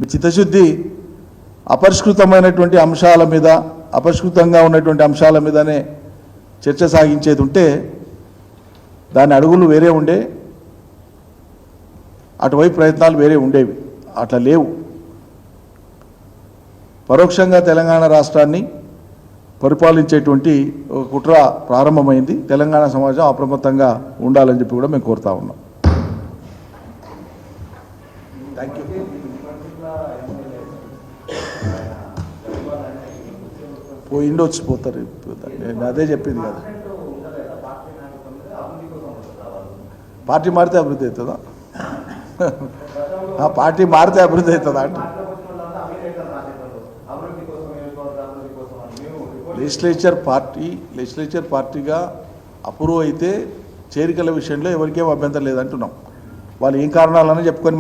మీ చిత్తశుద్ధి అపరిష్కృతమైనటువంటి అంశాల మీద, అపరిష్కృతంగా ఉన్నటువంటి అంశాల మీదనే చర్చ సాగించేది ఉంటే దాని అడుగులు వేరే ఉండే, అటువైపు ప్రయత్నాలు వేరే ఉండేవి. అట్లా లేవు. పరోక్షంగా తెలంగాణ రాష్ట్రాన్ని పరిపాలించేటువంటి ఒక కుట్ర ప్రారంభమైంది. తెలంగాణ సమాజం అప్రమత్తంగా ఉండాలని చెప్పి కూడా మేము కోరుతా ఉన్నాం. Thank you. పోయిండొచ్చి పోతారు. నేను అదే చెప్పింది కదా, పార్టీ మారితే అభివృద్ధి అవుతుందా? పార్టీ మారితే అభివృద్ధి అవుతుందా అంటే లెజిస్లేచర్ పార్టీగా అప్రూవ్ అయితే చేరికల విషయంలో ఎవరికేం అభ్యంతరం లేదంటున్నాం. వాళ్ళు ఏం కారణాలన్నా చెప్పుకొని